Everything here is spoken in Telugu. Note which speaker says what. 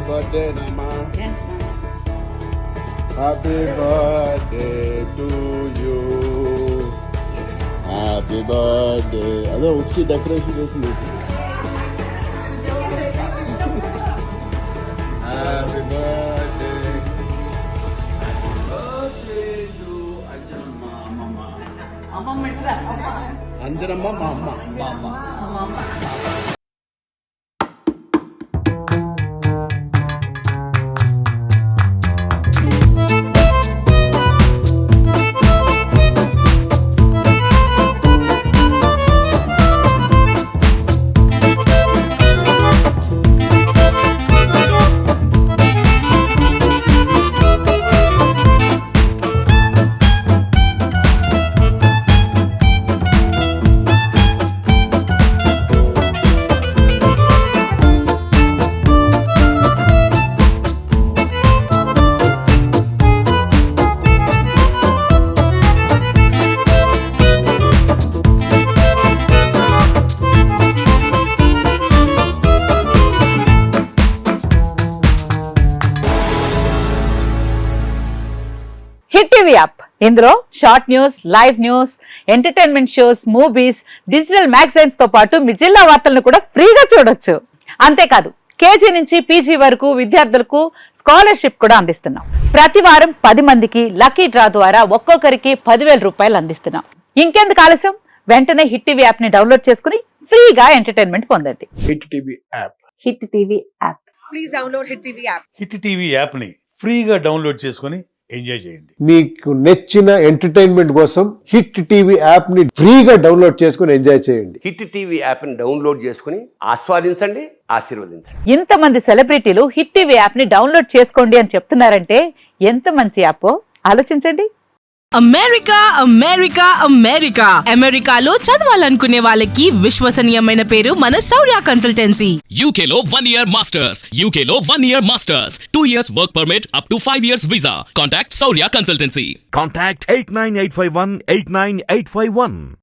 Speaker 1: birthday, Nama.
Speaker 2: Yes, Mama.
Speaker 1: Happy birthday to you. Happy birthday. అదే వచ్చి డెకరేషన్ చేసింది. Happy birthday. Happy birthday to Anjanamma, Mama.
Speaker 2: అమ్మమ్మ ఇట్రా.
Speaker 1: అంజనమ్మ మా అమ్మ.
Speaker 2: అమ్మమ్మ. హిట్ టీవీ యాప్ ఇందులో short news, live news, entertainment shows, movies, digital magazines తో పాటు మీ జిల్లా వార్తలను కూడా ఫ్రీగా చూడొచ్చు. అంతేకాదు కేజీ నుంచి పీజీ వరకు విద్యార్థులకు స్కాలర్షిప్ కూడా అందిస్తున్నాం. ప్రతి వారం 10 మందికి లక్కీ డ్రా ద్వారా ఒక్కొక్కరికి 10,000 రూపాయలు అందిస్తున్నాం. ఇంకెందుకు ఆలస్యం, వెంటనే హిట్ టీవీ యాప్ ని డౌన్లోడ్ చేసుకుని ఫ్రీగా ఎంటర్టైన్మెంట్ పొందండి.
Speaker 1: Hit TV app.
Speaker 2: Hit TV app.
Speaker 3: Please download hit TV app.
Speaker 4: Hit TV యాప్ని ఫ్రీగా డౌన్లోడ్ చేసుకొని ఎంజాయ్ చేయండి.
Speaker 5: మీకు నచ్చిన ఎంటర్టైన్మెంట్ కోసం హిట్ టీవీ యాప్ ని ఫ్రీగా డౌన్లోడ్ చేసుకుని ఎంజాయ్ చేయండి.
Speaker 6: హిట్ టీవీ యాప్ ని డౌన్లోడ్ చేసుకుని ఆస్వాదించండి, ఆశీర్వదించండి.
Speaker 2: ఇంతమంది సెలబ్రిటీలు హిట్ టీవీ యాప్ ని డౌన్లోడ్ చేసుకోండి అని చెప్తున్నారంటే ఎంత మంచి యాప్ ఆలోచించండి.
Speaker 7: అమెరికా అమెరికా అమెరికా అమెరికాలో చదవాలనుకునే వాళ్ళకి విశ్వసనీయమైన పేరు మన శౌర్య కన్సల్టెన్సీ.
Speaker 8: UK లో 1 year masters, UK లో 1 year masters, 2 years work permit up to 5 years visa. Contact Saurya Consultancy.
Speaker 9: Contact 89851 89851.